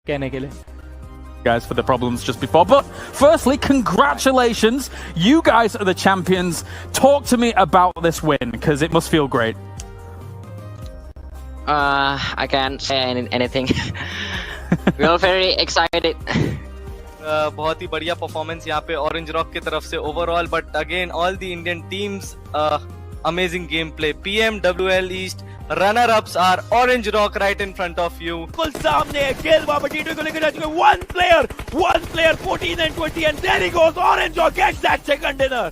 कहने के लिए guys for the problems just before. But firstly, congratulations. You guys are the champions. Talk to me about this win because it must feel great. I can't say anything. We are very excited. बहुत ही बढ़िया performance यहाँ पे orange rock की तरफ से overall, but again all the Indian teams amazing game play. PMWL East runner ups are Orange Rock right in front of you. बिल्कुल सामने है खेल वापस टी को लेकर जा चुके. one player 14 and 20 and there he goes. Orange Rock gets that second dinner.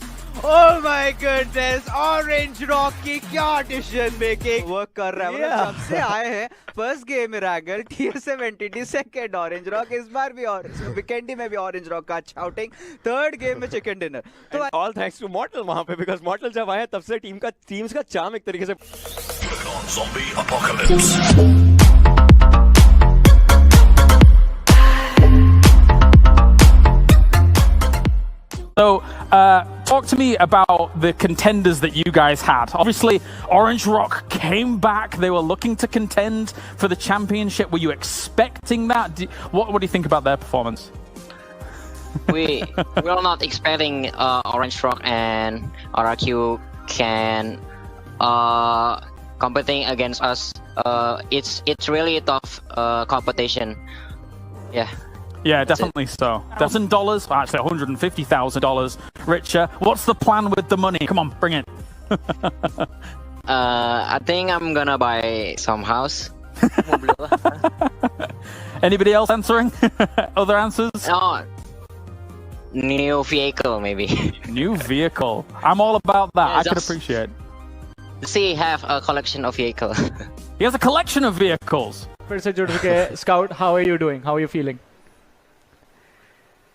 Oh my goodness, Orange Rock की क्या डिसीजन मेकिंग वर्क कर रहा है. मतलब जब से आए हैं फर्स्ट गेम में रैगल tier 70 सेकंड ऑरेंज रॉक, इस बार भी और वीकेंडी में भी ऑरेंज रॉक का अच्छा आउटिंग, थर्ड गेम में चिकन डिनर. तो ऑल थैंक्स टू मॉर्टल वहां पे, बिकॉज़ मॉर्टल जब आए तब से टीम्स का चार्म एक तरीके से. Zombie apocalypse. So, talk to me about the contenders that you guys had. Obviously, Orange Rock came back. They were looking to contend for the championship. Were you expecting that? What do you think about their performance? We were not expecting Orange Rock and RRQ can competing against us. It's really a tough competition. Yeah. Yeah, definitely so. $1,000, actually $150,000. Richer, what's the plan with the money? Come on, bring it. I think I'm gonna buy some house. Anybody else answering? Other answers? No, new vehicle maybe. New vehicle. I'm all about that. Yeah, I can appreciate. See, have a collection of vehicle. He has a collection of vehicles. फिर से जुड़ चुके हैं. Scout, how are you doing? How are you feeling?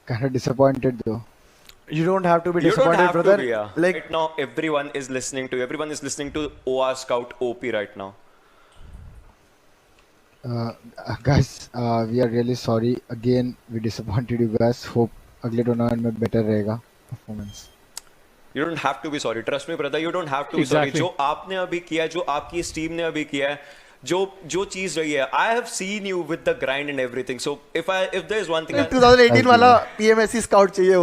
Kind of disappointed though. You don't have to be disappointed, brother. To be, yeah. Like right now, everyone is listening to you. Everyone is listening to OR Scout OP right now. Guys, we are really sorry. Again, we disappointed you guys. Hope अगले tournament में better रहेगा performance. You don't have to be sorry. Trust me, brother. You don't have to be sorry. जो आपने अभी किया, जो आपकी इस टीम ने अभी किया है, जो चीज रही है, I have seen you with the grind and everything. So if there is one thing, 2018 वाला PMSC स्काउट चाहिए,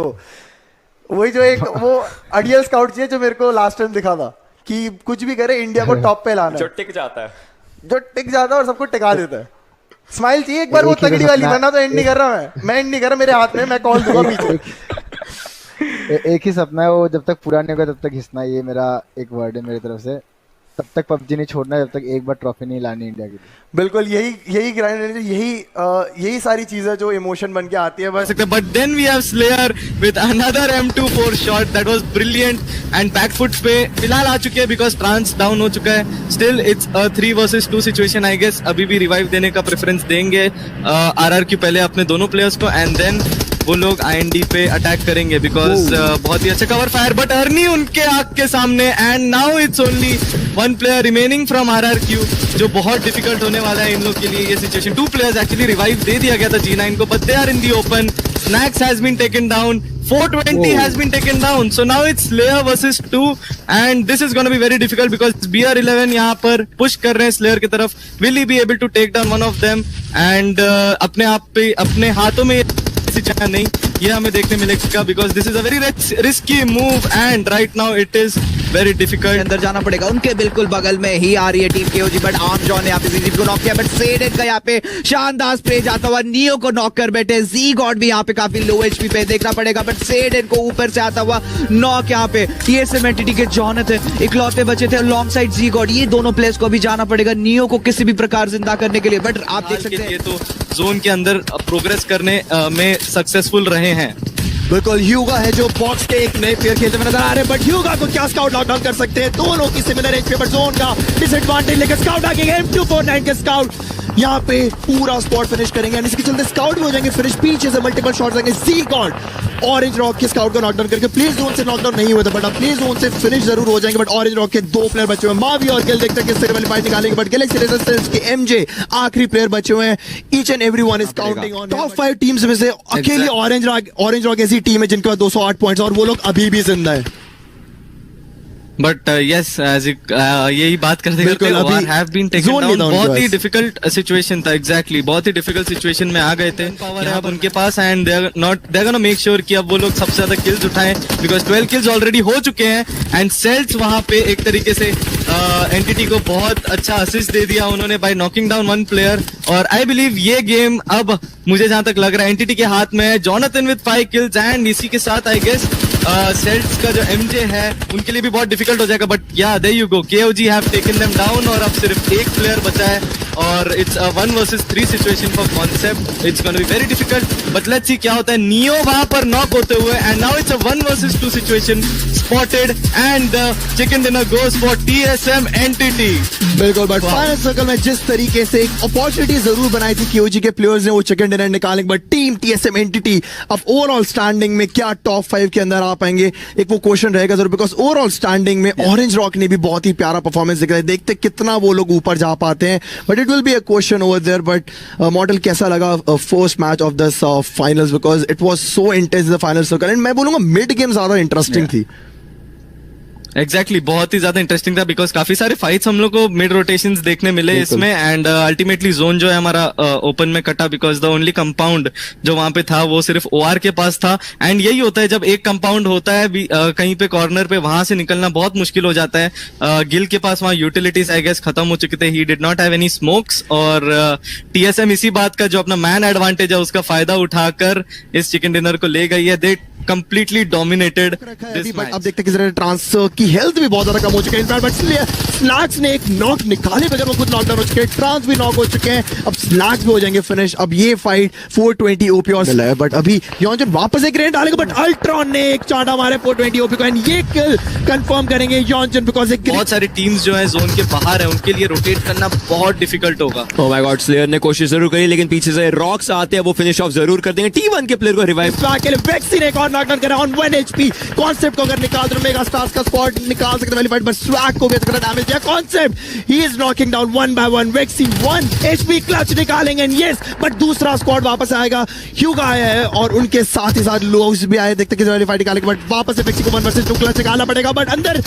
वही जो एक वो आइडियल स्काउट चाहिए जो मेरे को लास्ट टाइम दिखा था कि कुछ भी करे इंडिया को टॉप पे लाना है, जो टिक जाता है, और सबको टिका देता है. स्माइल चाहिए एक बार वो तगड़ी वाली, वरना तो एंड नहीं कर रहा मैं एंड नहीं कर रहा. मेरे हाथ में, मैं कॉल दूंगा पीछे. एक ही सपना है, वो जब तक पूरा नहीं होगा तब तक घिसना. ये मेरा एक वर्ड है मेरी तरफ से. तब तक पबजी नहीं छोड़ना है जब तक एक बार ट्रॉफी नहीं लानी इंडिया के लिए. बिल्कुल यही ग्राइंड, यही सारी चीजें जो इमोशन बन के आती है बस. But then we have Slayer with another M24 shot that was brilliant and back foot पे फिलहाल आ चुके हैं बिकॉज ट्रांस डाउन हो चुका है. Still it's a 3 versus 2 situation. I guess अभी भी रिवाइव देने का प्रेफरेंस देंगे RRQ पहले अपने दोनों प्लेयर्स को एंड देन वो लोग IND पे अटैक करेंगे बिकॉज बहुत ही अच्छा कवर फायर. बट अर्नी उनके आंख के सामने and now it's only 1 player remaining from RRQ, जो बहुत डिफिकल्ट होने वाला है इन लोग के लिए ये सिचुएशन. 2 players एक्चुअली रिवाइव दे दिया गया था G9 को, but they are in the open. Snacks has been taken down. 420 has been taken down. So now it's Slayer versus 2 and this is going to be very difficult because BR11 यहाँ पर push कर रहे हैं Slayer की तरफ. Will he be able to take down one of them? And अपने आप पे अपने हाथों में नहीं, ये हमें देखने मिलेगा because this is a very risky move and right now it is very difficult. अंदर जाना पड़ेगा. उनके बिल्कुल बगल में ही आ रही है team KOG, but arm John ने यहाँ पे ZZ को नॉक किया. बट सेडेड का यहाँ पे शानदार स्प्रे जाता हुआ नियो को नॉक कर बैठे. Z गॉड भी यहाँ पे काफी लो HP पे देखना पड़ेगा, बट सेडेड को ऊपर से आता हुआ नॉक. यहाँ पे TSM एंटिटी के जॉनथन इकलौते बचे थे लॉन्ग साइड Z गॉड. ये दोनों प्लेयर्स को भी जाना पड़ेगा नियो को किसी भी प्रकार जिंदा करने के लिए. बट आप देख सकते हैं तो जोन के अंदर प्रोग्रेस करने में सक्सेसफुल रहे हैं. बिल्कुल ह्यूगा है जो बॉक्स के एक नए प्लेयर खेलते हुए नजर आ रहे हैं. बट ह्यूगा को क्या स्काउट लॉकडाउन कर सकते हैं. दोनों की सिमिलर एज पे, बट जोन का डिसएडवांटेज लेकर स्काउट आगे M249 के स्काउट यहाँ पे पूरा स्पॉट फिनिश करेंगे. इसके चलते स्काउट भी हो जाएंगे फिनिश. पीछे से मल्टीपल शॉट्स आएंगे. Z गॉड ऑरेंज रॉक के स्काउट को नॉकडाउन करके प्ले जोन से नॉकडाउन नहीं हुआ था, बट अब प्ले जोन से फिनिश जरूर हो जाएंगे. बट ऑरेंज रॉक के 2 प्लेयर बचे हुए हैं. मावी और गिल देखते हैं किस तरह वाली फाइट निकालेंगे. बट गैलेक्सी रेजिस्टेंस के MJ आखिरी प्लेयर बचे हुए हैं. Each and everyone is counting on. Top 5 teams में से अकेले ऑरेंज रॉक ऐसी टीम है जिनके पास 208 पॉइंट्स और वो लोग अभी भी जिंदा है. बट यस यही बात करते बिल्कुल, करते अभी have been taken zone down. down बहुत के ही पास। डिफिकल्ट सिचुएशन था, एग्जैक्टली बहुत ही डिफिकल्ट सिचुएशन में आ गए थे पावर है अब उनके पास, and they gonna make sure कि अब वो लोग सबसे ज्यादा किल्स उठाएं, बिकॉज 12 किल्स ऑलरेडी हो चुके हैं। एंड सेल्स वहां पे एक तरीके से एंटिटी को बहुत अच्छा असिस्ट दे दिया उन्होंने by knocking down one player. और आई बिलीव ये गेम अब मुझे जहां तक लग रहा है एंटिटी के हाथ में है। जॉनथन विद 5 किल्स, एंड इसी के साथ आई गेस सेल्स का जो एमजे है उनके लिए भी बहुत डिफिकल्ट हो जाएगा। बट या there you go, KOG have taken them down और अब सिर्फ एक प्लेयर बचा है और it's 1 versus 3 situation for Concept. It's gonna be very difficult, but let's see क्या होता है। नियो वहां पर नॉक होते हुए, and now it's 1 versus 2 situation spotted, and chicken dinner goes for TSM Entity. बिल्कुल, बट फाइनल सर्कल में जिस तरीके से एक अपॉर्चुनिटी जरूर बनाई थी KOG के प्लेयर्स ने वो चिकन डिनर निकाले, बट टीम TSM एंटिटी अब ओवरऑल स्टैंडिंग में क्या टॉप 5 के अंदर आ पाएंगे, एक वो क्वेश्चन रहेगा जरूर। बिकॉज ओवरऑल स्टैंडिंग में ऑरेंज रॉक ने भी बहुत ही प्यारा परफॉर्मेंस दिखाया, देखते कितना वो लोग ऊपर जा पाते हैं, but it will be a question over there. But model कैसा लगा first match of this finals, because it was so intense the final circle, and मैं बोलूंगा मिड गेम ज्यादा इंटरेस्टिंग थी। एग्जैक्टली बहुत ही ज्यादा इंटरेस्टिंग था, बिकॉज काफी सारे फाइट्स हम लोग को मिड रोटेशंस देखने मिले इसमें, एंड अल्टीमेटली जोन जो है हमारा ओपन में कटा, बिकॉज द ओनली कंपाउंड जो वहां पे था वो सिर्फ OR के पास था। एंड यही होता है जब एक कंपाउंड होता है कहीं पे कॉर्नर पे, वहां से निकलना बहुत मुश्किल हो जाता है। गिल के पास वहां यूटिलिटीज आई गेस खत्म हो चुके थे, he did not have any smokes, और TSM इसी बात का जो अपना मैन एडवांटेज है उसका फायदा उठाकर इस चिकन डिनर को ले गई है। दे कंप्लीटली डोमिनेटेड दिस बट अब देखते किस तरह ट्रांस की हेल्थ भी बहुत ज्यादा कम हो चुकी है इनफैक्ट, बट स्लैक्स ने एक नॉक निकाले बगैर वो खुद नॉकडाउन हो चुके हैं, ट्रांस भी नॉक हो चुके हैं, अब स्लैक्स भी हो जाएंगे फिनिश। अब ये फाइट 420 OP और है, बट अभी योंजन वापस एक रेंट डालेगा, बट अल्ट्रॉन ने एक चांटा मारे 420 OP को, एंड ये किल कंफर्म करेंगे योंजन, बिकॉज एक बहुत सारी टीम्स जो है जोन के बाहर है उनके लिए रोटेट करना बहुत डिफिकल्ट होगा। ओह माय गॉड, स्लेयर ने कोशिश जरूर करी लेकिन पीछे से रॉक्स आते हैं, वो फिनिश ऑफ जरूर कर देंगे। T1 के प्लेयर को रिवाइव के लिए वैक्सी ने एक और नॉकडाउन करा ऑन 1 HP। कॉन्सेप्ट को अगर निकाल दो मेगा स्टार्स का स्पॉट निकाल सकते वाली फाइट, बट स्वैग को भी थोड़ा डैमेज दिया concept, he is knocking down 1 by 1। Vaccine 1 HP clutch निकालेंगे, एंड यस बट दूसरा स्क्वाड वापस आएगा, ह्यूगा आया है और उनके साथ ही साथ लोस भी आए, देखते किस वाली फाइट निकालेंगे, बट वापस से वैक्सी को 1 versus 2 क्लच निकालना पड़ेगा, बट अंदर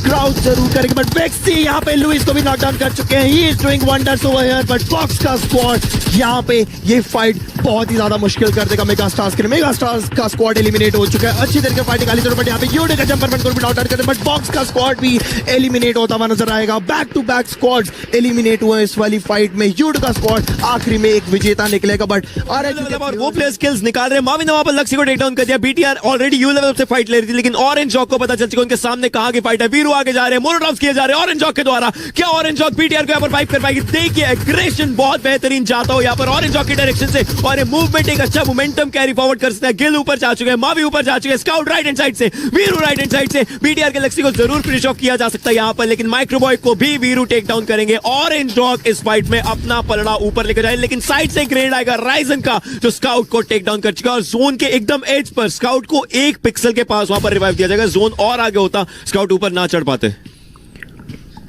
क्राउड जरूर करेंगे, बट वैक्सी यहाँ पे लुइस को भी नॉकडाउन कर चुके हैं, he is doing wonders over here, but box का स्क्वाड यहाँ पे ये फाइट बहुत ही ज्यादा मुश्किल कर देगा मेगा स्टार्स के लिए। मेगा स्टार्स का स्क्वाड एलिमिनेट हो चुका है, अच्छी तरीके फाइट निकाली जरूर, बट यहाँ पे यूडे का जंपर को भी नॉक आउट करते हैं, बट बॉक्स का स्क्वाड भी एलिमिनेट होता हुआ नजर आएगा। Back to back squads eliminate हुए इस वाली फाइट में, यूडे का स्क्वाड आखिरी में एक विजेता निकलेगा, बट और वो प्लेयर स्किल्स निकाल रहे हैं। मावी ने वहां पर लक्ष्य को टेक डाउन कर दिया, BTR ऑलरेडी यू लेवल से फाइट ले रही थी, लेकिन ऑरेंज जॉक को पता चल चुका उनके सामने कहां की फाइट है। वीरू आगे जा रहे हैं, मोनोटॉप्स किए जा रहे हैं ऑरेंज जॉक के द्वारा, क्या ऑरेंज जॉक BTR को यहाँ पर फाइट कर पाएगी? देखिए एग्रेशन बहुत बेहतरीन जाता हो यहाँ पर ऑरेंज जॉक की डायरेक्शन से, और ये मूवमेंट एक अच्छा मोमेंटम कैरी फॉरवर्ड कर सकता है। गिल ऊपर जा चुके हैं, मावी ऊपर जा चुके हैं, स्काउट राइट हैंड साइड से, वीरू राइट हैंड साइड से, BTR के लक्ष्य को जरूर फिनिश ऑफ किया जा सकता है यहाँ पर, लेकिन माइक्रोबॉय को भी वीरू टेक डाउन करेंगे। ऑरेंज जॉक इस फाइट में अपना पलड़ा ऊपर लेकर जाए, लेकिन साइड से ग्रेड आएगा राइजन का, जो स्काउट को टेक डाउन कर चुका है, और जोन के एकदम एज पर स्काउट को 1 पिक्सल के पास वहां पर रिवाइव दिया जाएगा। जोन और आगे होता, स्काउट ऊपर ना चढ़ पाते।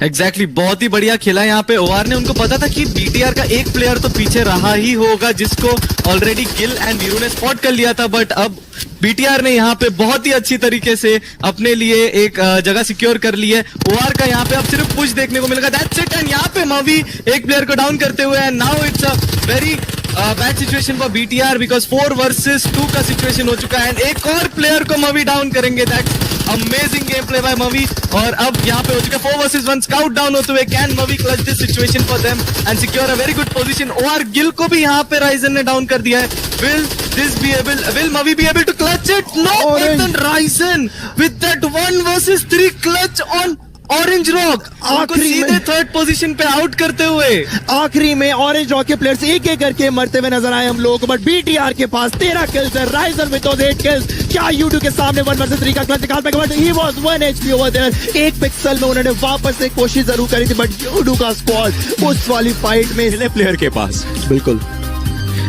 एग्जैक्टली बहुत ही बढ़िया खेला यहाँ पे OR ने, उनको पता था कि BTR का एक प्लेयर तो पीछे रहा ही होगा जिसको ऑलरेडी गिल एंड वीरू ने स्पॉट कर लिया था, बट अब BTR ने यहाँ पे बहुत ही अच्छी तरीके से अपने लिए एक जगह सिक्योर कर ली है। OR का यहाँ पे अब सिर्फ पुश देखने को मिलेगा, दैट्स इट, एंड यहाँ पे मवी एक प्लेयर को डाउन करते हुए, and now it's a very bad situation for BTR because 4 versus 2 का सिचुएशन हो चुका है, एंड एक और प्लेयर को मवी डाउन करेंगे। That's amazing game play by Mavi, और अब यहाँ पे हो चुका 4 versus 1 स्काउट डाउन होते हुए, can Mavi clutch this situation for them and secure a very good position. OR Gill को भी यहाँ पे राइजन ने डाउन कर दिया है। Will Mavi be able to clutch it? No, Ethan Ryzen with that 1 versus 3 clutch on orange rock, आखिरी सीधे 3rd पोजीशन पे आउट करते हुए। आखिरी में ऑरेंज रॉक के प्लेयर्स एक एक करके मरते हुए नजर आए हम लोग, बट BTR के पास 13 किल्स है, राइजर विद 8 किल्स, क्या यूडू के सामने 1 versus 3 का क्लच निकाल पाएगा? But he was 1 HP over there, 1 pixel में उन्होंने वापस से कोशिश जरूर करी थी, बट यूडू का स्क्वाड उस वाली फाइट में प्लेयर के पास बिल्कुल।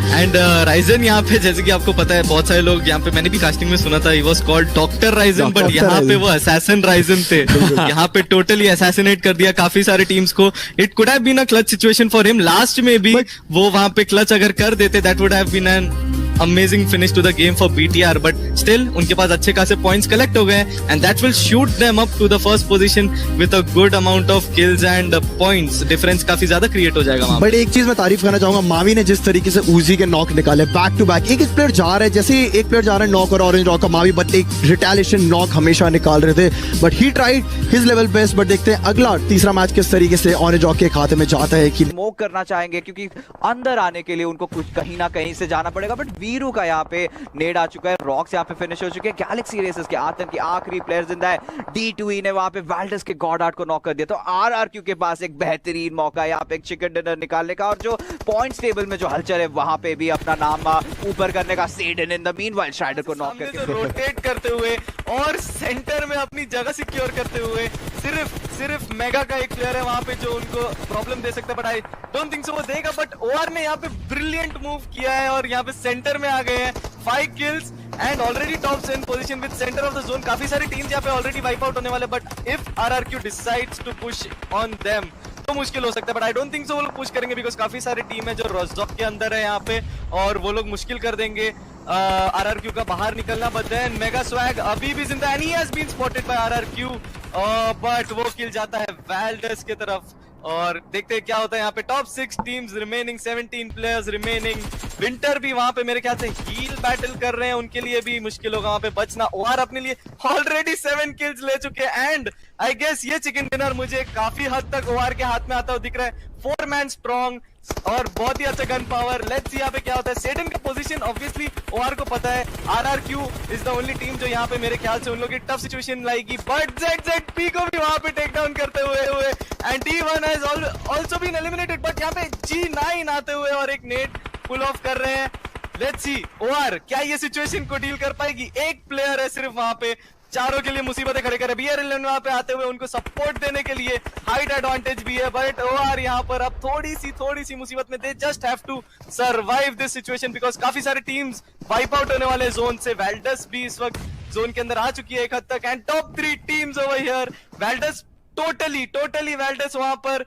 एंड राइजन यहाँ पे जैसे कि आपको पता है, बहुत सारे लोग यहाँ पे, मैंने भी कास्टिंग में सुना था, he was called doctor Ryzen, but यहाँ पे वो असैसिन राइजन थे। यहाँ पे टोटली असैसिनेट कर दिया काफी सारे टीम्स को। It could have been a clutch situation for him, last में भी वो वहां पे क्लच अगर कर देते, that would have been an amazing finish to the game for BTR, but still उनके पास अच्छे खासे पॉइंट्स कलेक्ट हो गए and that will shoot them up to the first position with a good amount of kills and points. Difference काफी ज्यादा create हो जाएगा वहां। बट एक चीज मैं तारीफ करना चाहूंगा, मावी ने जिस तरीके से उजी के नॉक निकाले बैक टू बैक, एक प्लेयर जा रहा है, जैसे एक प्लेयर जा रहा है नॉक और ऑरेंज रॉक का, मावी बट एक रिटेलिएशन नॉक हमेशा निकाल रहे थे, but he tried his level best. But देखते हैं अगला तीसरा मैच किस तरीके से ऑरेंज रॉक के खाते में जाता है कि स्मोक करना चाहेंगे, क्योंकि अंदर आने के लिए उनको कुछ कहीं ना कहीं से जाना पड़ेगा। बट वीरू का यहाँ पे नेड आ चुका है, रॉक्स यहाँ पे फिनिश हो चुके हैं। गैलेक्सी रेसेस के आतंक की आखिरी प्लेयर जिंदा है, D2E ने वहां पे वाल्डस के गॉड आर्ट को नॉक कर दिया। तो RRQ के पास एक बेहतरीन मौका है यहाँ पे एक चिकन डिनर निकालने का, और जो पॉइंट्स टेबल में जो हलचल है वहां पे भी अपना नाम ऊपर करने का। Sedan in the meanwhile strider को नॉक करके रोटेट करते हुए और सेंटर में अपनी जगह सिक्योर करते हुए सिर्फ मेगा का एक प्लेयर है वहां पे जो उनको प्रॉब्लम दे सकता है, but I don't think so वो देगा। बट OR ने यहाँ पे ब्रिलियंट मूव किया है और यहाँ पे सेंटर में आ गए हैं। 5 kills and already top 10 position with centre of the zone. काफी सारी टीम्स यहाँ पे ऑलरेडी वाइप आउट होने वाले, but if RRQ decides to push on them तो मुश्किल हो सकता है। But I don't think so वो लोग पुश करेंगे, बिकॉज काफी सारी टीम है जो रोजॉक के अंदर है यहाँ पे, और वो लोग मुश्किल कर देंगे RRQ का बाहर निकलना। बट देन मेगा स्वैग अभी भी जिंदा and he has been spotted by RRQ, but वो किल जाता है वाल्डस की तरफ। और देखते हैं क्या होता है यहाँ पे। Top 6 teams remaining, 17 players remaining. Winter भी वहां पे मेरे ख्याल से हील बैटल कर रहे हैं, उनके लिए भी मुश्किल होगा वहां पे बचना। OR अपने लिए ऑलरेडी 7 किल्स ले चुके हैं एंड आई गेस ये चिकन डिनर मुझे काफी हद तक OR के हाथ में आता हुआ दिख रहा है। 4 मैन स्ट्रॉन्ग और बहुत ही अच्छा गन पावर। लेट्स सी यहाँ पे क्या होता है। सेडन का पोजीशन ऑब्वियसली OR को पता है। RRQ is the only team जो यहाँ पे मेरे ख्याल से उन लोगों की टफ सिचुएशन लाएगी, बट ZZP को भी वहां पे टेक डाउन करते हुए and D1 has also been eliminated. But यहाँ पे G9 आते हुए और एक नेट पुल ऑफ कर रहे हैं। लेट्स सी OR क्या ये सिचुएशन को डील कर पाएगी। एक प्लेयर है सिर्फ वहां पे, चारों के लिए मुसीबतें खड़े करे। BRL वहां पे आते हुए उनको सपोर्ट देने के लिए हाइट एडवांटेज भी है, बट OR यहाँ पर अब थोड़ी सी मुसीबत में। They just have to survive this situation because काफी सारे टीम्स वाइप आउट होने वाले जोन से। वाल्डस भी इस वक्त जोन के अंदर आ चुकी है एक हद तक and top 3 teams over here. वाल्डस टोटली वाल्डस वहां पर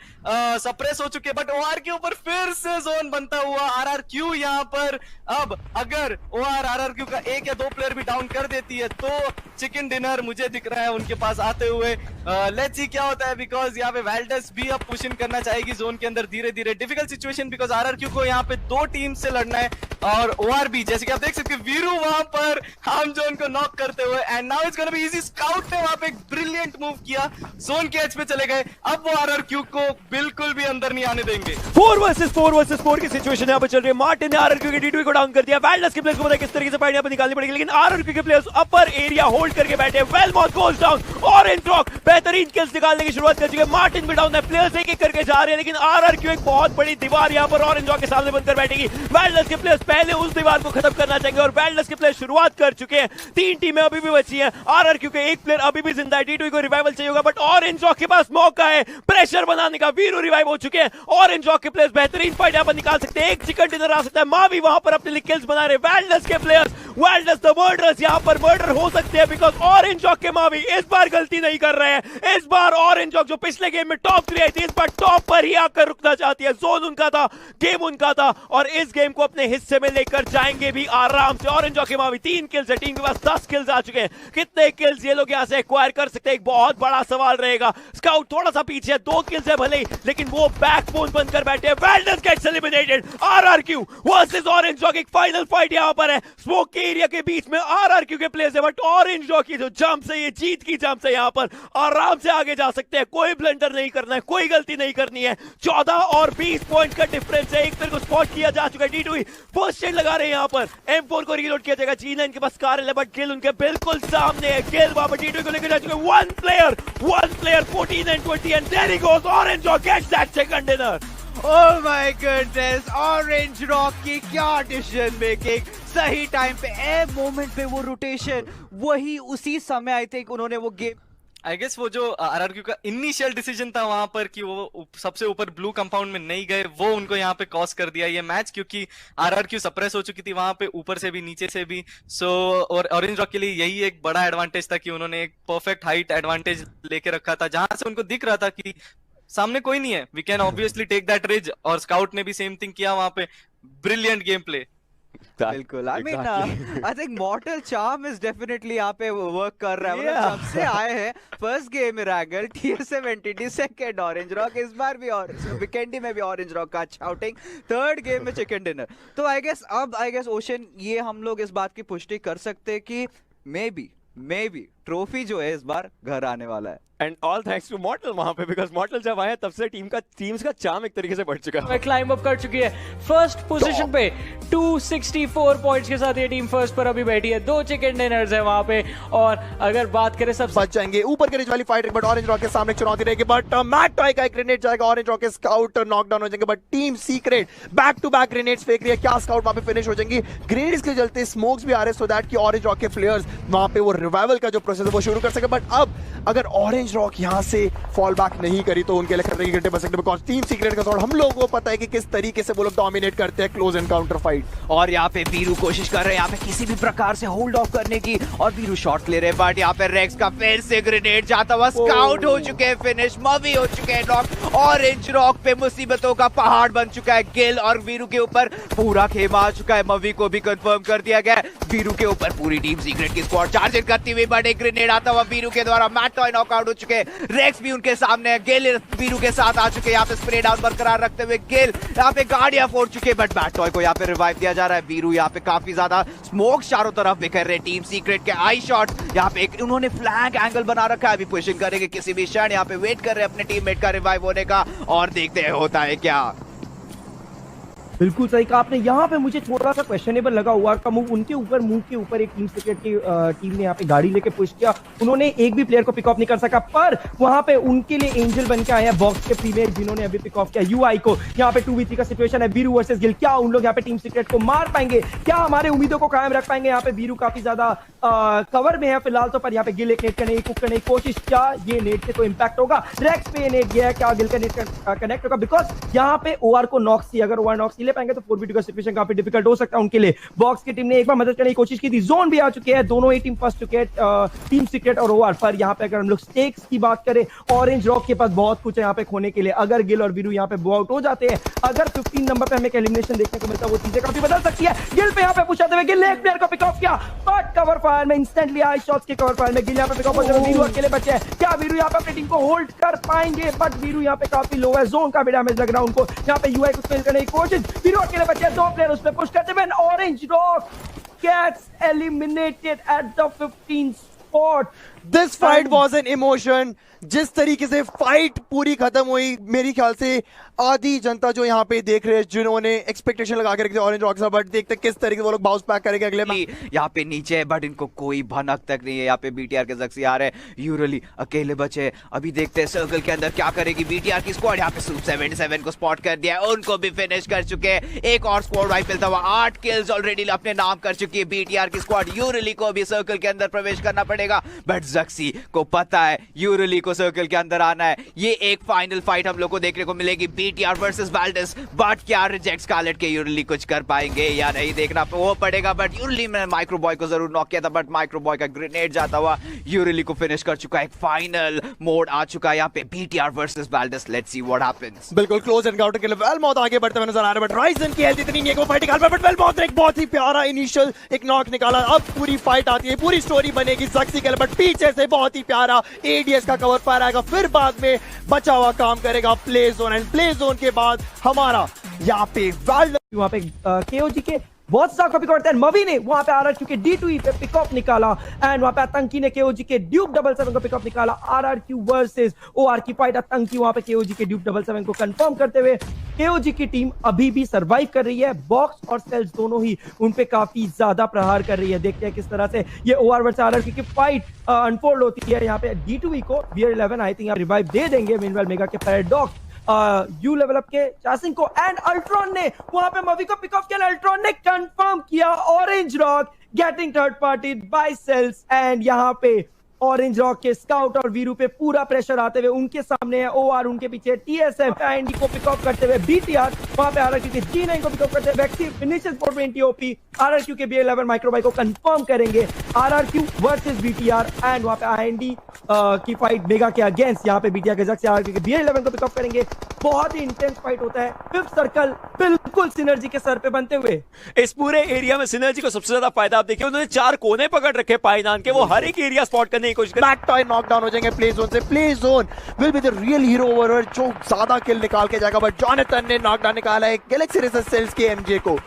सप्रेस हो चुके, बट OR के ऊपर फिर से जोन बनता हुआ। RRQ यहाँ पर अब अगर OR RRQ का 1 या 2 प्लेयर भी डाउन कर देती है तो चिकन डिनर मुझे दिख रहा है उनके पास आते हुए। लेट्स सी क्या होता है, बिकॉज यहाँ पे वाल्डस भी अब पुश इन करना चाहेगी जोन के अंदर धीरे धीरे। डिफिकल्ट सिचुएशन बिकॉज RRQ को यहाँ पे 2 टीम से लड़ना है और OR भी, जैसे कि आप देख सकते हैं वीरू वहां पर हम जोन को नॉक करते हुए and now it's gonna be easy. Scout ने वहां पे एक ब्रिलियंट मूव किया, जोन के एज पे चले गए। अब वो RRQ को बिल्कुल भी अंदर नहीं आने देंगे। 4 वर्सेस 4 की सिचुएशन यहाँ पे चल रही है। मार्टिन ने RRQ के D2 को डाउन कर दिया। वाल्डस के प्लेयर्स को पता है किस तरीके से फाइट यहाँ पे निकालनी पड़ेगी, लेकिन RRQ के प्लेयर्स अपर एरिया होल्ड करके बैठे। वेलमॉथ गोज डाउन, ऑरेंज रॉक बेहतरीन किल्स निकालने की शुरुआत कर चुके हैं। मार्टिन भी डाउन है, प्लेयर्स एक करके जा रहे हैं, लेकिन RRQ एक बहुत बड़ी दीवार यहाँ पर ऑरेंज रॉक के सामने बनकर बैठेगी। वाल्डस के प्लेयर्स पहले उस दीवार को खत्म करना चाहेंगे और वाल्डस के प्लेयर्स शुरुआत कर चुके हैं। 3 टीमें अभी भी बची हैं। RRQ के एक प्लेयर अभी भी जिंदा है, D2 को रिवाइवल चाहिए होगा, बट ऑरेंज रॉक के पास मौका है प्रेशर बनाने का। वीरू रिवाइव हो चुके हैं, ऑरेंज रॉक के प्लेयर्स बेहतरीन फाइट यहाँ पर निकाल सकते हैं। एक चिकन डिनर आ सकता है, मावी वहां पर अपने लिए किल्स बना रहे। वाल्डस के प्लेयर्स, वाल्डस द मर्डरर्स यहाँ पर मर्डर हो सकते हैं बिकॉज ऑरेंज रॉक के मावी इस बार गलती नहीं कर रहे हैं। इस बार ऑरेंज रॉक जो पिछले गेम में टॉप 3 आई थी, इस बार टॉप पर ही आकर रुकना चाहती है। जोन उनका था, गेम उनका था और इस गेम को अपने हिस्से में लेकर जाएंगे भी आराम से। ऑरेंज रॉक के मावी 3 किल्स है, टीम के पास 10 किल्स आ चुके हैं। कितने किल्स ये लोग यहाँ से एक्वायर कर सकते हैं, एक बहुत बड़ा सवाल रहेगा। स्काउट थोड़ा सा पीछे है, 2 किल्स है भले ही, लेकिन वो बैकबोन बनकर बैठे हैं। वाल्डस gets eliminated. RRQ versus Orange Rock, एक फाइनल फाइट यहाँ पर है। स्मोक के एरिया के बीच में RRQ के प्लेयर्स है, बट ऑरेंज रॉक की जो जंप है, ये जीत की जंप है, यहाँ पर आराम से आगे जा सकते हैं। कोई ब्लंडर नहीं करना है, कोई गलती नहीं करनी है। 14 और 20 पॉइंट का डिफरेंस है। एक तरह को स्पॉट किया जा चुका है। D2 फर्स्ट शेड लगा रहे हैं यहाँ पर। M4 को रीलोड किया जाएगा। G9 के पास कार है, बट किल उनके बिल्कुल सामने है। किल वहां पर D2 को लेकर जा चुके हैं। one player 14 and 20 and there he goes. Orange Rock gets that second dinner. Oh my goodness, Orange Rock की क्या डिसीजन मेकिंग, सही टाइम पे, ए मोमेंट पे वो रोटेशन, वही उसी समय आई थिंक उन्होंने वो गेम। आई गेस वो जो RRQ का इनिशियल डिसीजन था वहां पर कि वो सबसे ऊपर ब्लू कंपाउंड में नहीं गए, वो उनको यहाँ पे कॉज कर दिया ये मैच, क्योंकि RRQ सप्रेस हो चुकी थी वहां पे ऊपर से भी नीचे से भी। सो और ऑरेंज रॉक के लिए यही एक बड़ा एडवांटेज था कि उन्होंने एक परफेक्ट हाइट एडवांटेज लेके रखा था, जहां से उनको दिख रहा था कि सामने कोई नहीं है, we can obviously take that ridge. और स्काउट ने भी सेम थिंग किया वहां पे। Brilliant game play. बिल्कुल, I mean, I think Mortal Charm is definitely यहाँ पे work कर रहा है। मतलब जब से आए हैं, first game Miracle, TSM NTT, second Orange Rock, इस बार भी और Weekendy में भी Orange Rock का shouting, third game में Chicken Dinner। तो I guess Ocean, ये हम लोग इस बात की पुष्टि कर सकते हैं कि maybe ट्रॉफी जो है इस बार घर आने वाला है। And all thanks to Mortal वहां पे, बिकॉज मॉर्टल जब आया तब से टीम्स का चार्म एक तरीके से बढ़ चुका है। क्लाइंब अप कर चुकी है फर्स्ट पोजीशन पे 264 पॉइंट्स के साथ ये टीम फर्स्ट पर अभी बैठी है। 2 चिकन डिनर्स है वहां पे। और अगर बात करें सब बच जाएंगे ऊपर के रिज वाली फाइट, बट ऑरेंज रॉक के सामने चुनौती रहेगी, बट मैट टॉय का एक ग्रेनेड जाएगा, ऑरेंज रॉक के स्काउट नॉकडाउन हो जाएंगे, but team Secret back to back grenades फेंक रही है। क्या स्काउट वहां पे फिनिश हो जाएंगी? ग्रेनेड्स के चलते स्मोक्स भी आ रहे हैं सो दैट कि ऑरेंज रॉक के प्लेयर्स वहां पे वो रिवाइवल का जो प्रोसेस है वो शुरू कर सके। बट अब अगर ऑरेंज रॉक यहां से फॉल बैक नहीं करी तो उनके लिए खतरे की घंटे बज सकते हैं, बिकॉज टीम सीक्रेट का सॉर्ट हम लोगों को पता है कि किस तरीके से वो लोग डोमिनेट करते हैं क्लोज एनकाउंटर फाइट। और यहाँ पे वीरू कोशिश कर रहे हैं यहाँ पे किसी भी प्रकार से होल्ड ऑफ करने की, और वीरू शॉट ले रहे हैं, बट यहाँ पे रेक्स का फिर से ग्रेनेड जाता हुआ, स्काउट हो चुके हैं फिनिश, मवी हो चुके हैं नॉक। ऑरेंज रॉक पे मुसीबतों का पहाड़ बन चुका है। गिल और वीरू के ऊपर पूरा खेमा आ चुका है। मवी को भी कंफर्म कर दिया गया है। वीरू के ऊपर पूरी टीम सीक्रेट की स्क्वाड चार्ज करती हुई, बट एक ग्रेनेड आता हुआ वीरू के द्वारा। मैट टॉय नॉकआउट हो चुके हैं, रेक्स भी उनके सामने है, गिल वीरू के साथ आ चुके हैं। यहाँ पे स्प्रे डाउन बरकरार रखते हुए गिल यहाँ पे गाड़ियां फोड़ चुके हैं, बट मैट टॉय को यहाँ पे रिवाइव दिया जा रहा है। वीरू यहाँ पे काफी ज्यादा स्मोक चारों तरफ बिखर रहे। टीम सीक्रेट के आई शॉट यहाँ पे एक उन्होंने फ्लैंक एंगल बना रखा है, अभी पुशिंग करेंगे किसी भी क्षण। यहाँ पे वेट कर रहे हैं अपने टीममेट का रिवाइव होने का, और देखते हैं होता है क्या। बिल्कुल सही कहा आपने। यहाँ पे मुझे थोड़ा सा क्वेश्चनेबल लगा हुआ का मूव, उनके ऊपर मूव के ऊपर एक टीम सीक्रेट की टीम ने यहाँ पे गाड़ी लेके पुश किया। उन्होंने एक भी प्लेयर को पिक ऑफ नहीं कर सका, पर वहां पे उनके लिए एंजल बन के आया बॉक्स के प्रीमेट, जिन्होंने अभी पिक ऑफ किया यूआई को। यहाँ पे 2v3 का सिचुएशन है, वीरू वर्सेस गिल। क्या उन लोग यहाँ पे टीम सीक्रेट को मार पाएंगे? क्या हमारे उम्मीदों को कायम रख पाएंगे? यहाँ पे वीरू काफी ज्यादा कवर में है फिलहाल तो, पर यहाँ पे गिल एक नेट करने की कुक करने की कोशिश। क्या ये नेट से कोई इंपैक्ट होगा? रेक्स पे नेट गया है, क्या गिल का नेट कनेक्ट होगा? बिकॉज यहाँ पे ओआर को नॉक्स थी, अगर ओआर नॉक्स ले पाएंगे तो 4v2 का सिचुएशन काफी डिफिकल्ट हो सकता है उनके लिए। बॉक्स की टीम ने एक बार मदद करने की कोशिश की थी, जोन भी आ चुके हैं, दोनों ही टीम फंस चुके हैं, टीम सीक्रेट और ओआर। पर यहाँ पे अगर हम लोग स्टेक्स की बात करें, ऑरेंज रॉक के पास बहुत कुछ है यहाँ पे खोने के लिए। अगर गिल और वीरू यहाँ पे बो आउट हो जाते हैं, अगर 15 नंबर पे हमें एलिमिनेशन देखने को मिलता है, वो चीजें काफी बदल सकती है। गिल पे यहाँ पे पुश आते हुए, गिल ने एक प्लेयर को पिक ऑफ किया, बट कवर फायर में इंस्टेंटली आई शॉट्स के कवर फायर में गिल यहाँ पे पिक ऑफ हो जाएगा। वीरू अकेले बचे हैं, क्या वीरू यहाँ पे अपनी टीम को होल्ड कर पाएंगे? बट वीरू यहाँ पे काफी लो है, जोन का भी डैमेज लग रहा है उनको। यहाँ पे यूआई को स्पेल करने की कोशिश, वीरू अकेले बचे हैं, 2 प्लेयर उस पे पुश करते हुए, orange rock gets eliminated at the 15th spot. This fight was an emotion. जिस तरीके से फाइट पूरी खत्म हुई, मेरी ख्याल से आधी जनता जो यहाँ पे देख रहे हैं, जिन्होंने एक्सपेक्टेशन लगा के रखी थी ऑरेंज रॉक से, बट देखते किस तरीके से वो लोग बाउंस बैक करेंगे अगले मैच। यहाँ पे नीचे है, बट इनको कोई भनक तक नहीं है। यहाँ पे बीटीआर के जक्सी आ रहे हैं, यूरली अकेले बचे। अभी देखते हैं सर्कल के अंदर क्या करेगी बीटीआर की स्क्वाड। यहाँ पे सूप 77 को स्पॉट कर दिया है, उनको भी फिनिश कर चुके हैं। एक और स्क्वाड वाइप मिलता हुआ, 8 किल्स ऑलरेडी अपने नाम कर चुकी है बीटीआर की स्क्वाड। यूरली को भी सर्कल के अंदर प्रवेश करना पड़ेगा, बट जक्सी को पता है यूरली को सर्कल के अंदर आना है। ये एक फाइनल फाइट हम लोग को देखने को मिलेगी, बीटीआर वर्सेस वाल्डस। बट क्या रिजेक्ट स्कारलेट के यूरली कुछ कर पाएंगे या नहीं, देखना वो पड़ेगा। बट यूरली में माइक्रो बॉय को जरूर नॉक किया था, बट माइक्रो बॉय का ग्रेनेड जाता हुआ यूरली को फिनिश कर चुका है। एक फाइनल मोड आ चुका है यहाँ पे, बीटीआर वर्सेस वाल्डस। Let's see what happens. बिल्कुल क्लोज एनकाउंटर के लिए वेलमॉथ आगे बढ़ते हुए नजर आ रहे हैं, बट राइजन की हेल्थ इतनी नहीं है कि वो फाइट निकाल पाए। बट वेलमॉथ ने एक बहुत ही प्यारा इनिशियल एक नॉक निकाला। अब पूरी फाइट आती है, पूरी स्टोरी बनेगी जक्सी के लिए, बट पीछे से बहुत ही प्यारा एडीएस का कवर फायर आएगा, फिर बाद में बचा हुआ काम करेगा play zone. And play zone के बाद हमारा यहाँ पे वहां पे केओजी के बहुत सा कॉपी करते हैं। मवी ने वहां पे आरआर क्यू के D2E पे पिकअप निकाला, एंड वहां पे आतंकी ने केओजी के ड्यूब 77 को पिकअप निकाला। आरआरक्यू वर्सेस ओआर की फाइट, आतंकी वहां पे केओजी के ड्यूब 77 को कंफर्म करते हुए। केओजी की टीम अभी भी सरवाइव कर रही है, बॉक्स और सेल्स दोनों ही उन पे काफी ज्यादा प्रहार कर रही है। देखते हैं किस तरह से ये ओआर वर्सेस आरआरक्यू की फाइट अनफोल्ड होती है। यहाँ पे D2E को BR11 आई थिंक रिवाइव दे देंगे। मीनवाइल मेगा के पैराडॉक्स यू लेवल अप के चासिंग को, एंड अल्ट्रॉन ने वहां पे मवी को पिक ऑफ किया। अल्ट्रॉन ने कंफर्म किया Orange Rock getting third party by cells, and यहाँ पे ऑरेंज रॉक के स्काउट और वीरू पे पूरा प्रेशर आते हुए उनके सामने है ओआर, उनके पीछे टीएसएम आईएनडी को पिकअप करते हुए बीटीआर, वहां पे आरआरक्यू के G9 को पिकअप करते हुए वैक्सी फिनिशेस 420 ओपी, आरआरक्यू के B11 माइक्रोबाई को कंफर्म करेंगे, आरआरक्यू वर्सेस बीटीआर एंड वहां पे आईएनडी की फाइट मेगा के अगेंस्ट, यहाँ पे बीटीआर के जग से आरआरक्यू के B11 को पिकअप करेंगे। बहुत ही इंटेंस फाइट होता है, फिफ्थ सर्कल बिल्कुल सिनर्जी के सर पे बनते हुए। इस पूरे एरिया में सिनर्जी को सबसे ज्यादा फायदा आप देखिए, उन्होंने 4 कोने पकड़ रखे पाइनान के, वो हर एक एरिया स्पॉट करने की कोशिश कर। बैक टॉय नॉकडाउन हो जाएंगे प्ले जोन से। Play zone will be the real hero over जो ज्यादा किल निकाल के जाएगा, बट जॉनथन ने नॉकडाउन निकाला है गैलेक्सी रिसर्च सेल्स के एमजे को।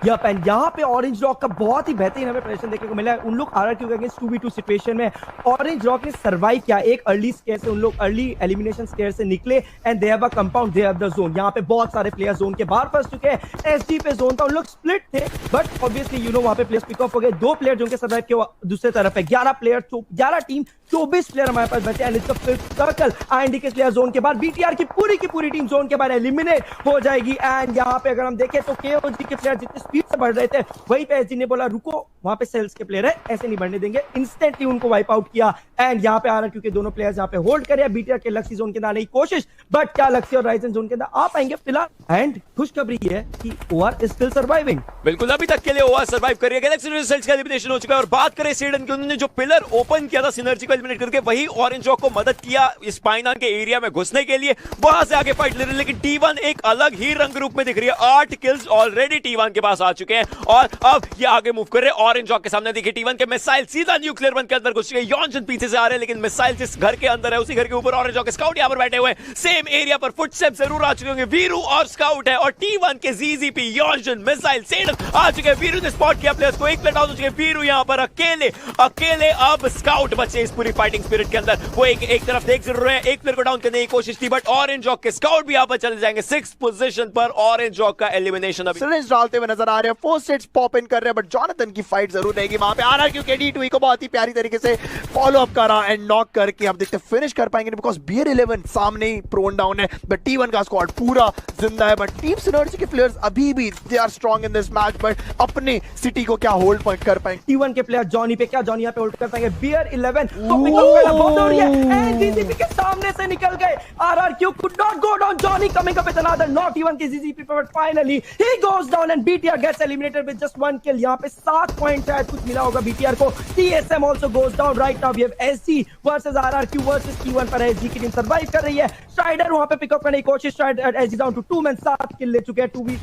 यप, एंड यहाँ पे ऑरेंज रॉक का बहुत ही बेहतरीन हमें प्रदर्शन देखने को मिला है। उन लोग आरआरक्यू के अगेंस्ट 2v2 सिचुएशन में ऑरेंज रॉक ने सर्वाइव किया, एक अर्ली स्केयर से उन लोग अर्ली एलिमिनेशन स्केयर से निकले and they have a compound, they have the zone. यहाँ पे बहुत सारे प्लेयर जोन के बाहर फंस चुके हैं, एसडी पे जोन था, उन लोग स्प्लिट थे बट ऑब्वियसली यू नो वहां पे प्लेयर्स पिक ऑफ हो गए। 2 प्लेयर जोन के सर्वाइव के दूसरे तरफ है, 11 टीम 24 प्लेयर हमारे पास बचे and it's a fifth circle. IND के प्लेयर जोन के बाद बीटीआर की पूरी टीम जोन के बाद एलिमिनेट हो जाएगी। एंड यहाँ पे अगर हम देखें तो केओजी के प्लेयर जितने स्पीड से बढ़ रहे थे वहीं पे एसजी ने बोला रुको, वहां पे सेल्स के प्लेयर है, ऐसे नहीं बढ़ने देंगे, इंस्टेंटली उनको वाइप आउट किया। एंड यहाँ पे आरआरक्यू के दोनों प्लेयर्स यहाँ पे होल्ड करे, बीटीआर के लक्सी जोन के अंदर आने की कोशिश, बट क्या लक्सी और राइजन जोन के अंदर आ पाएंगे फिलहाल। एंड खुशखबरी है कि ओआर इज स्टिल सर्वाइविंग। बिल्कुल अभी तक के लिए ओआर सर्वाइव कर रही है, गैलेक्सी रिजल्ट्स का एलिमिनेशन हो चुका है। और बात करें सीडन की, उन्होंने जो पिलर ओपन किया था सिनर्जी को एलिमिनेट करके, वही ऑरेंज रॉक को मदद किया इस पाइनान के एरिया में घुसने के लिए, वहां से आगे फाइट ले रहे हैं। लेकिन T1 एक अलग ही रंग रूप में दिख रही है, 8 किल्स ऑलरेडी T1 के पास आ चुके हैं और अब ये आगे मूव कर रहे हैं ऑरेंज रॉक के सामने। देखिए T1 के मिसाइल सीधा न्यूक्लियर वन के अंदर घुस चुके हैं, यॉन्सन पीछे से आ रहे हैं लेकिन मिसाइल जिस घर के अंदर है उसी घर के ऊपर ऑरेंज रॉक के स्काउट यहां पर बैठे हुए हैं। सेम एरिया पर फुटस्टेप जरूर आ चुके होंगे, वीरू और स्काउट है और T1 के जीजीपी यॉन्सन मिसाइल सेड आ चुके हैं। वीरू ने स्पॉट किया प्लेयर्स को, एक प्लेयर डाउन हो चुके हैं, वीरू यहां पर अकेले अब स्काउट बचे इस पूरी फाइटिंग स्पिरिट के अंदर। वो एक तरफ देख जरूर रहे हैं, एक प्लेयर को डाउन करने की कोशिश थी बट ऑरेंज रॉक के स्काउट भी यहां पर चले जाएंगे। 6th पोजीशन पर ऑरेंज रॉक का एलिमिनेशन अभी सिरिंज डालते हुए नजर आ रहे हैं, 4 सेट्स पॉप इन कर रहे हैं बट जॉनथन की फाइट जरूर रहेगी वहां पे। आरआरक्यू के D2 को बहुत ही प्यारी तरीके से फॉलो अप करा एंड नॉक करके अब देखते फिनिश कर पाएंगे बिकॉज BR11 सामने ही प्रोन डाउन है बट T1 का स्क्वाड पूरा जिंदा है। बट टीम सिनर्जी के प्लेयर्स अभी भी they are strong in this match but अपने सिटी को क्या होल्ड कर पाएंगे। T1 के प्लेयर जॉनी पे क्या जॉनी यहाँ पे होल्ड कर पाएंगे, BR11 तो पिकअप करना बहुत जरूरी है एंड जीजीपी के सामने से निकल गए। RRQ could not go down, Johnny coming up with another not T1 के जीजीपी पर but finally he goes down and BTR gets eliminated with just 1 kill। यहाँ पे 7 पॉइंट शायद कुछ मिला होगा BTR को। TSM also goes down right now, we have SG versus RRQ versus T1 पर SG की टीम सर्वाइव कर रही है। स्ट्राइडर वहां पे पिकअप करने की कोशिश, Strider SG down to 2 man, 7 kill ले चुके हैं। 2v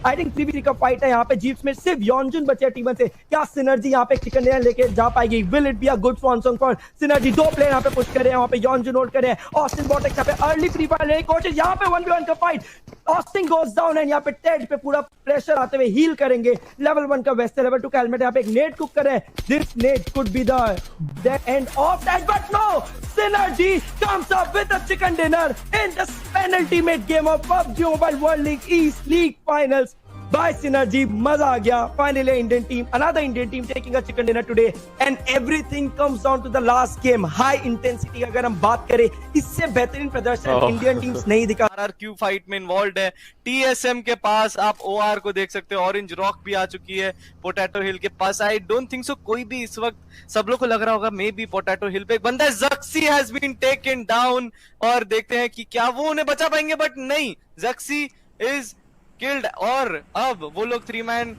आई थिंक 3v3 का फाइट है यहाँ पे, जीप्स में सिर्फ यॉन्जन बचे हैं T1 से। क्या सिनर्जी यहाँ पे चिकन डिनर लेके जा पाएगी, will it be a good swan song for Synergy. 2 player यहाँ पे पुश कर रहे हैं, वहां पे यॉन्जन होल्ड कर रहे हैं, ऑस्टिन बॉटेक्स यहाँ पे अर्ली फ्री फायर लेने की कोशिश, यहाँ पे 1v1 का fight, Austin goes down and यहाँ पे टेड पे पूरा प्रेशर आते हुए हील करेंगे। लेवल 1 का वेस्ट, लेवल 2 का हेलमेट, यहाँ पे एक नेट कुक कर रहे हैं, this net could be the end of that but no, Synergy comes up with a chicken dinner in the penultimate game of PUBG Mobile World League East League Finals by Synergy। मजा आ गया, finally Indian team, another Indian team taking a chicken dinner today and everything comes down to the last game, high intensity। अगर हम बात करें इससे बेहतरीन प्रदर्शन Indian teams नहीं दिखा। आरआरक्यू फाइट में इन्वॉल्व है, टीएसएम के पास आप ओआर को देख सकते हो, ऑरेंज रॉक भी आ चुकी है पोटैटो हिल के पास। आई डोंट थिंक सो कोई भी इस वक्त, सब लोग को लग रहा होगा मे बी पोटैटो हिल पे एक बंदा है, ज़क्सी हैज बीन टेकन डाउन और देखते हैं कि क्या वो उन्हें बचा पाएंगे बट नहीं, ज़क्सी इज किल्ड और अब वो लोग 3 मैन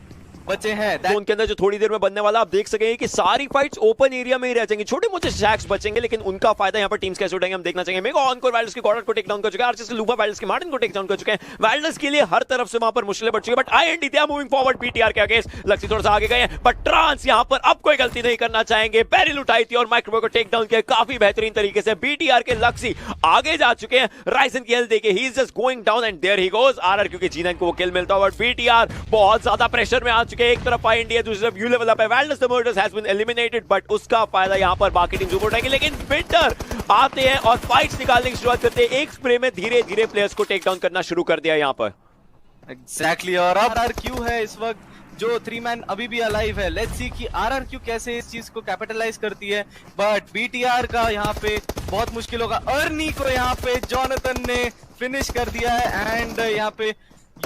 बचे हैं जोन के अंदर जो थोड़ी देर में बनने वाला। आप देख सकेंगे कि सारी फाइट्स ओपन एरिया में ही रह जाएंगी, छोटे मोटे शैक्स बचेंगे लेकिन उनका फायदा यहाँ पर टीम्स कैसे उठाएंगे हम देखना चाहेंगे। मेगा ऑनकोर वाइल्ड्स के गॉर्डन को टेक डाउन कर चुके हैं, आरसीएस के लूपा वाइल्ड्स के मार्टिन को टेक डाउन कर चुके हैं। वाइल्ड्स के लिए हर तरफ से वहां पर मुश्किलें बढ़ चुकी है but IND they are moving forward PTR के अगेंस्ट। लक्ष्य थोड़ा सा आगे गए हैं बट ट्रांस यहाँ पर अब कोई गलती नहीं करना चाहेंगे, बैरिल उठाई थी और माइक्रोवेव को टेक डाउन किया काफी बेहतरीन तरीके से। बीटीआर के लक्ष्य आगे जा चुके हैं, राइजन की हेल्थ देके he is just going down and there he goes. RRQ के G9 को वो किल मिलता है बट बीटीआर बहुत ज्यादा प्रेशर में आ चुके हैं। एक तरफ आईएनडी है, दूसरी तरफ यू लेवल अप है, Wilds the Murders has been eliminated but उसका फायदा यहां पर बाकी टीम जरूर उठाएंगे। लेकिन विंटर आते हैं और फाइट्स निकालने की शुरुआत करते हैं, एक स्प्रे में धीरे धीरे प्लेयर्स को टेक डाउन करना शुरू कर दिया यहां पर। एग्जैक्टली और अब आरआरक्यू है इस वक्त जो 3 मैन अभी भी अलाइव है। लेट्स सी कि आरआरक्यू कैसे इस चीज को कैपिटलाइज करती है बट बीटीआर का यहाँ पे बहुत मुश्किल होगा। अर्नी को यहाँ पे जॉनथन ने फिनिश कर दिया है एंड यहाँ पे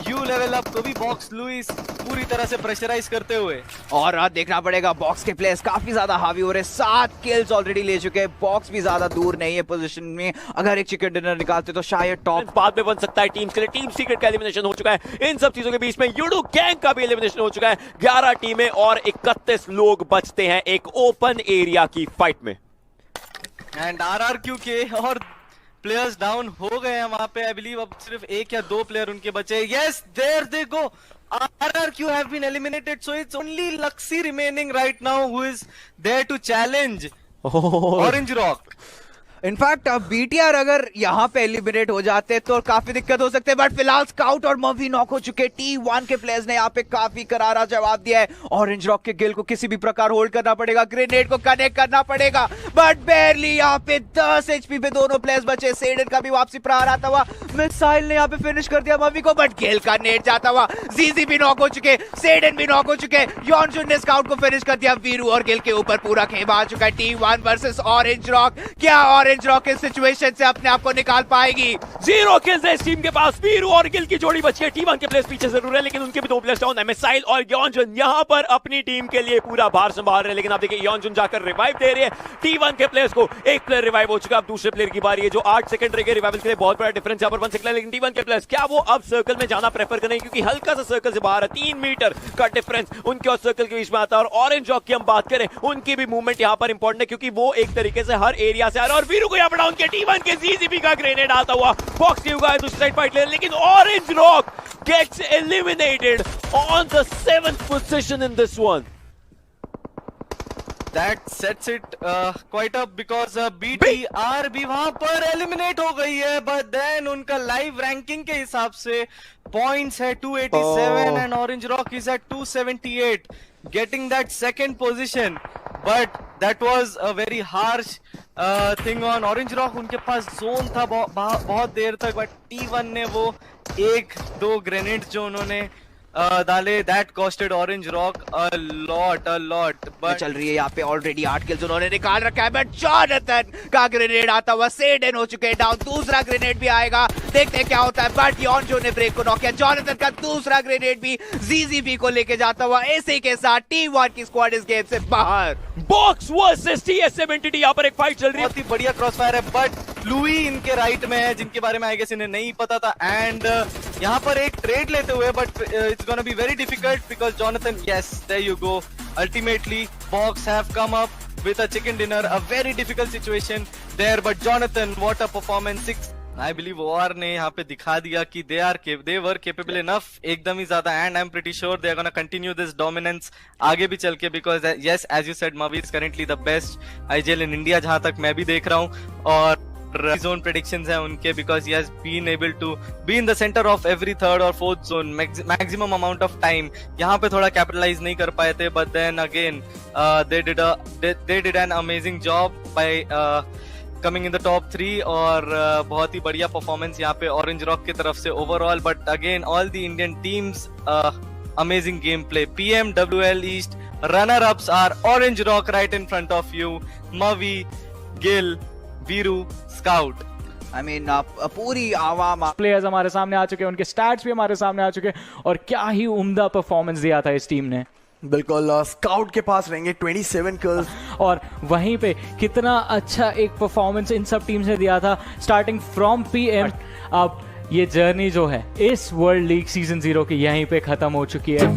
यू लेवल अप को भी बॉक्स लुइस पूरी तरह से प्रेशराइज करते हुए। और देखना पड़ेगा बॉक्स के प्लेयर्स काफी ज्यादा हावी हो रहे हैं, 7 किल्स ऑलरेडी ले चुके हैं। बॉक्स भी ज्यादा दूर नहीं है पोजीशन में, अगर एक चिकन डिनर निकालते तो शायद टॉप बाद में बन सकता है टीम्स के लिए। टीम सीक्रेट का एलिमिनेशन हो चुका है। इन सब चीजों के बीच में यूडू गैंग का भी एलिमिनेशन हो चुका है। 11 टीमें और 31 लोग बचते हैं एक ओपन एरिया की फाइट में। एंड RRQ के और प्लेयर्स डाउन हो गए हैं वहां पे। आई बिलीव अब सिर्फ 1 या 2 प्लेयर उनके बचे। Yes, there they go, RRQ have been eliminated, so it's only Luxy remaining right now who is there to challenge Orange Rock. In fact अब BTR अगर यहाँ पे एलिमिनेट हो जाते तो काफी दिक्कत हो सकते हैं, बट फिलहाल स्काउट और मवी नॉक हो चुके। T1 के प्लेयर्स ने यहाँ पे काफी करारा जवाब दिया है। ऑरेंज रॉक के गिल को किसी भी प्रकार होल्ड करना पड़ेगा, ग्रेनेड को कनेक्ट करना पड़ेगा, बट बेरली यहाँ पे 10 HP पे दोनों प्लेयर्स बचे। सेडन का भी वापसी प्रहार आता हुआ, मिसाइल ने यहाँ पे फिनिश कर दिया मवी को, बट गिल का नेट जाता हुआ। जीजी भी नॉक हो चुके, सेडन भी नॉक हो चुके, यॉनजुन ने स्काउट को फिनिश कर दिया। वीरू और गिल के ऊपर पूरा खेमा आ चुका है। T1 वर्सेस ऑरेंज रॉक, क्या ऑरेंज रॉक इस सिचुएशन से अपने आप को निकाल पाएगी? 0 किल्स है इस टीम के पास। वीरू और गिल की जोड़ी बची है। T1 के प्लेयर्स पीछे जरूर है, लेकिन उनके भी 2 प्लेयर्स डाउन है। मिसाइल और यॉनजुन यहाँ पर अपनी टीम के लिए पूरा भार संभाल रहे हैं, लेकिन आप देखिए यॉनजुन जाकर रिवाइव दे रहे हैं T1 के प्लेयर्स को। एक प्लेयर रिवाइव हो चुका, अब दूसरे प्लेयर की बारी है जो 8 सेकंड रह गए रिवाइवल के लिए। बहुत बड़ा डिफरेंस यहाँ पर बन सकता है, लेकिन T1 के प्लेयर्स क्या वो अब सर्कल में जाना प्रेफर करें, क्योंकि हल्का सा सर्कल से बाहर है। 3 मीटर का डिफरेंस उनके और सर्कल के बीच में आता है। और ऑरेंज रॉक की हम बात करें, उनकी भी मूवमेंट यहाँ पर इंपॉर्टेंट है, क्योंकि वो एक तरीके से हर एरिया से आ रहा है। और वीरू को यहाँ पर डाउन किया। T1 के जीजीबी का ग्रेनेड आता हुआ, बॉक्स की हुआ है दूसरी साइड फाइट ले, लेकिन orange rock gets eliminated on the 7th position in this one. That sets it quite up because BTR भी वहां पर एलिमिनेट हो गई है, but then उनका लाइव रैंकिंग के हिसाब से पॉइंट्स है 287 and Orange Rock is at 278, getting that second position. But that was a very harsh thing on Orange Rock. उनके पास जोन था बहुत देर तक, but T1 ने वो 1-2 ग्रेनेड जो उन्होंने डाले, that costed Orange Rock a lot. But चल रही है यहाँ पे ऑलरेडी 8 किल्स उन्होंने निकाल रखा है, बट जॉनथन का ग्रेनेड आता हुआ। सेडन हो चुके हैं डाउन, दूसरा ग्रेनेड भी आएगा, देखते हैं क्या होता है। बट यॉनजो ने ब्रेक को नॉक किया, जॉनथन का दूसरा ग्रेनेड भी जीजीबी को लेके जाता हुआ। इसी के साथ T1 की स्क्वाड इस गेम से बाहर। बॉक्स वर्सेस TS70 यहाँ पर एक फाइट चल रही है। बहुत ही बढ़िया क्रॉसफायर है, बट लुई इनके राइट में है, जिनके बारे में आई गेस इन्हें नहीं पता था। एंड यहाँ पर एक ट्रेड लेते हुए, but it's gonna be very difficult because Jonathan, yes there you go, ultimately box have come up with a chicken dinner, a very difficult situation there, but Jonathan what a performance. I believe OR ने यहाँ पे दिखा दिया कि they were capable enough एकदम ही ज्यादा, and I'm pretty sure they are gonna continue this dominance आगे भी चल के, because yes, as you said, Mavi is currently the best IGL in India जहां तक मैं भी देख रहा हूँ। और zone predictions हैं उनके, because he has been able to be in the center of every third or fourth zone maximum amount of time. यहाँ पे थोड़ा capitalize नहीं कर पाए थे, but then again they did an amazing job by coming in the top 3 और बहुत ही बढ़िया परफॉर्मेंस यहाँ पे ऑरेंज रॉक की तरफ से overall. But again all the Indian teams amazing game play. PMWL East runner ups are Orange Rock right in front of you, Mavi, Gill, Veeru, Scout. I mean, पूरी आवाम players हमारे सामने आ चुके हैं, उनके स्टैट्स भी हमारे सामने आ चुके हैं, और क्या ही उम्दा परफॉर्मेंस दिया था इस टीम ने। बिल्कुल, स्काउट के पास रहेंगे 27 किल्स, और वहीं पे कितना अच्छा एक परफॉर्मेंस इन सब टीम्स ने दिया था स्टार्टिंग फ्रॉम PM। अब ये जर्नी जो है इस वर्ल्ड लीग सीजन 0 की यहीं पे खत्म हो चुकी है।